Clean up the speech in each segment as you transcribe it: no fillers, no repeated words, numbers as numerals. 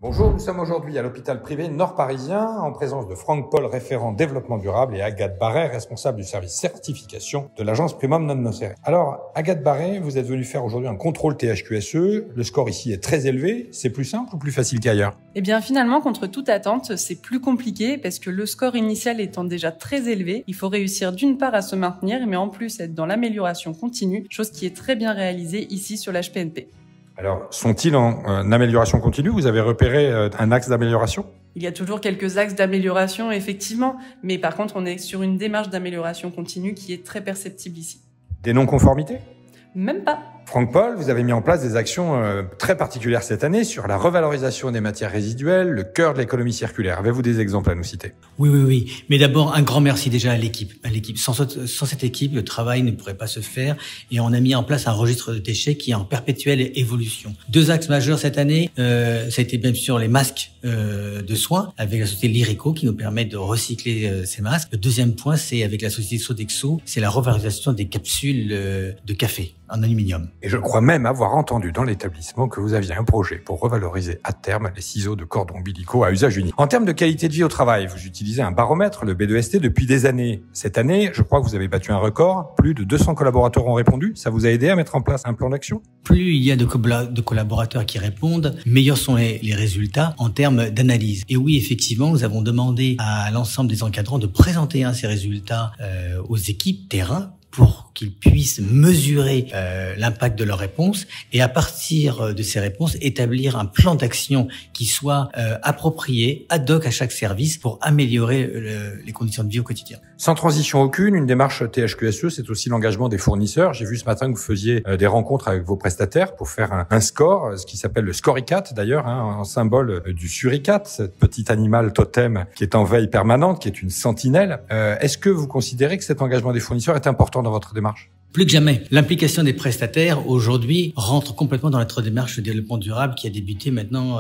Bonjour, nous sommes aujourd'hui à l'hôpital privé nord-parisien en présence de Franck Paul, référent développement durable, et Agathe Barret, responsable du service certification de l'agence Primum Non Nocere. Alors, Agathe Barret, vous êtes venue faire aujourd'hui un contrôle THQSE. Le score ici est très élevé. C'est plus simple ou plus facile qu'ailleurs? Eh bien, finalement, contre toute attente, c'est plus compliqué parce que le score initial étant déjà très élevé, il faut réussir d'une part à se maintenir, mais en plus être dans l'amélioration continue, chose qui est très bien réalisée ici sur l'HPNP. Alors, sont-ils en amélioration continue? Vous avez repéré un axe d'amélioration? Il y a toujours quelques axes d'amélioration, effectivement, mais par contre, on est sur une démarche d'amélioration continue qui est très perceptible ici. Des non-conformités? Même pas. Franck Paul, vous avez mis en place des actions très particulières cette année sur la revalorisation des matières résiduelles, le cœur de l'économie circulaire. Avez-vous des exemples à nous citer? Oui. Mais d'abord, un grand merci déjà à l'équipe. Sans cette équipe, le travail ne pourrait pas se faire et on a mis en place un registre de déchets qui est en perpétuelle évolution. Deux axes majeurs cette année, ça a été bien sûr les masques de soins avec la société Lyreco qui nous permet de recycler ces masques. Le deuxième point, c'est avec la société Sodexo, c'est la revalorisation des capsules de café en aluminium. Et je crois même avoir entendu dans l'établissement que vous aviez un projet pour revaloriser à terme les ciseaux de cordons ombilicaux à usage unique. En termes de qualité de vie au travail, vous utilisez un baromètre, le B2ST, depuis des années. Cette année, je crois que vous avez battu un record. Plus de 200 collaborateurs ont répondu. Ça vous a aidé à mettre en place un plan d'action? Plus il y a de collaborateurs qui répondent, meilleurs sont les résultats en termes d'analyse. Et oui, effectivement, nous avons demandé à l'ensemble des encadrants de présenter ces résultats aux équipes terrain pour qu'ils puissent mesurer l'impact de leurs réponses et à partir de ces réponses établir un plan d'action qui soit approprié, ad hoc à chaque service pour améliorer les conditions de vie au quotidien. Sans transition aucune, une démarche THQSE, c'est aussi l'engagement des fournisseurs. J'ai vu ce matin que vous faisiez des rencontres avec vos prestataires pour faire un score, ce qui s'appelle le Scoricat d'ailleurs, en symbole du suricat, cet petit animal totem qui est en veille permanente, qui est une sentinelle. Est-ce que vous considérez que cet engagement des fournisseurs est important dans votre démarche? Plus que jamais. L'implication des prestataires aujourd'hui rentre complètement dans notre démarche de développement durable qui a débuté maintenant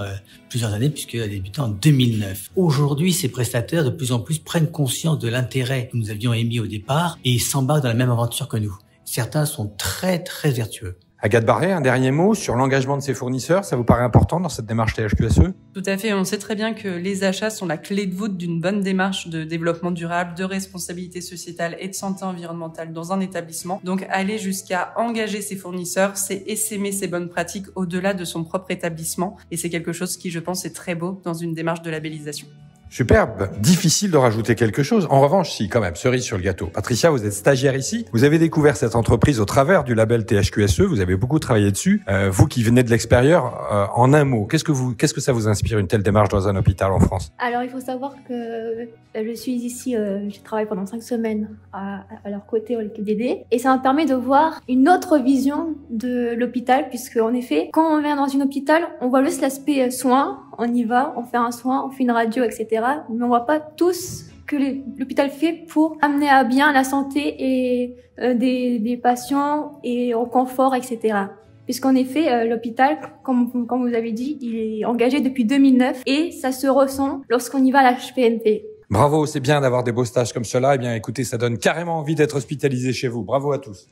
plusieurs années puisqu'elle a débuté en 2009. Aujourd'hui, ces prestataires de plus en plus prennent conscience de l'intérêt que nous avions émis au départ et s'embarquent dans la même aventure que nous. Certains sont très vertueux. Agathe Barret, un dernier mot sur l'engagement de ses fournisseurs. Ça vous paraît important dans cette démarche THQSE? Tout à fait. On sait très bien que les achats sont la clé de voûte d'une bonne démarche de développement durable, de responsabilité sociétale et de santé environnementale dans un établissement. Donc, aller jusqu'à engager ses fournisseurs, c'est essaimer ses bonnes pratiques au-delà de son propre établissement. Et c'est quelque chose qui, je pense, est très beau dans une démarche de labellisation. Superbe. Difficile de rajouter quelque chose. En revanche, si, quand même, cerise sur le gâteau. Patricia, vous êtes stagiaire ici. Vous avez découvert cette entreprise au travers du label THQSE. Vous avez beaucoup travaillé dessus. Vous qui venez de l'extérieur, en un mot, qu'est-ce que ça vous inspire, une telle démarche dans un hôpital en France? Alors, il faut savoir que je suis ici, je travaille pendant 5 semaines à leur côté, à l'équipe DD. Et ça me permet de voir une autre vision de l'hôpital, puisque, en effet, quand on vient dans un hôpital, on voit juste l'aspect soins. On y va, on fait un soin, on fait une radio, etc. Mais on voit pas tout ce que l'hôpital fait pour amener à bien la santé et des patients et au confort, etc. Puisqu'en effet, l'hôpital, comme vous avez dit, il est engagé depuis 2009 et ça se ressent lorsqu'on y va à la HPNP. Bravo, c'est bien d'avoir des beaux stages comme cela. Eh bien, écoutez, ça donne carrément envie d'être hospitalisé chez vous. Bravo à tous.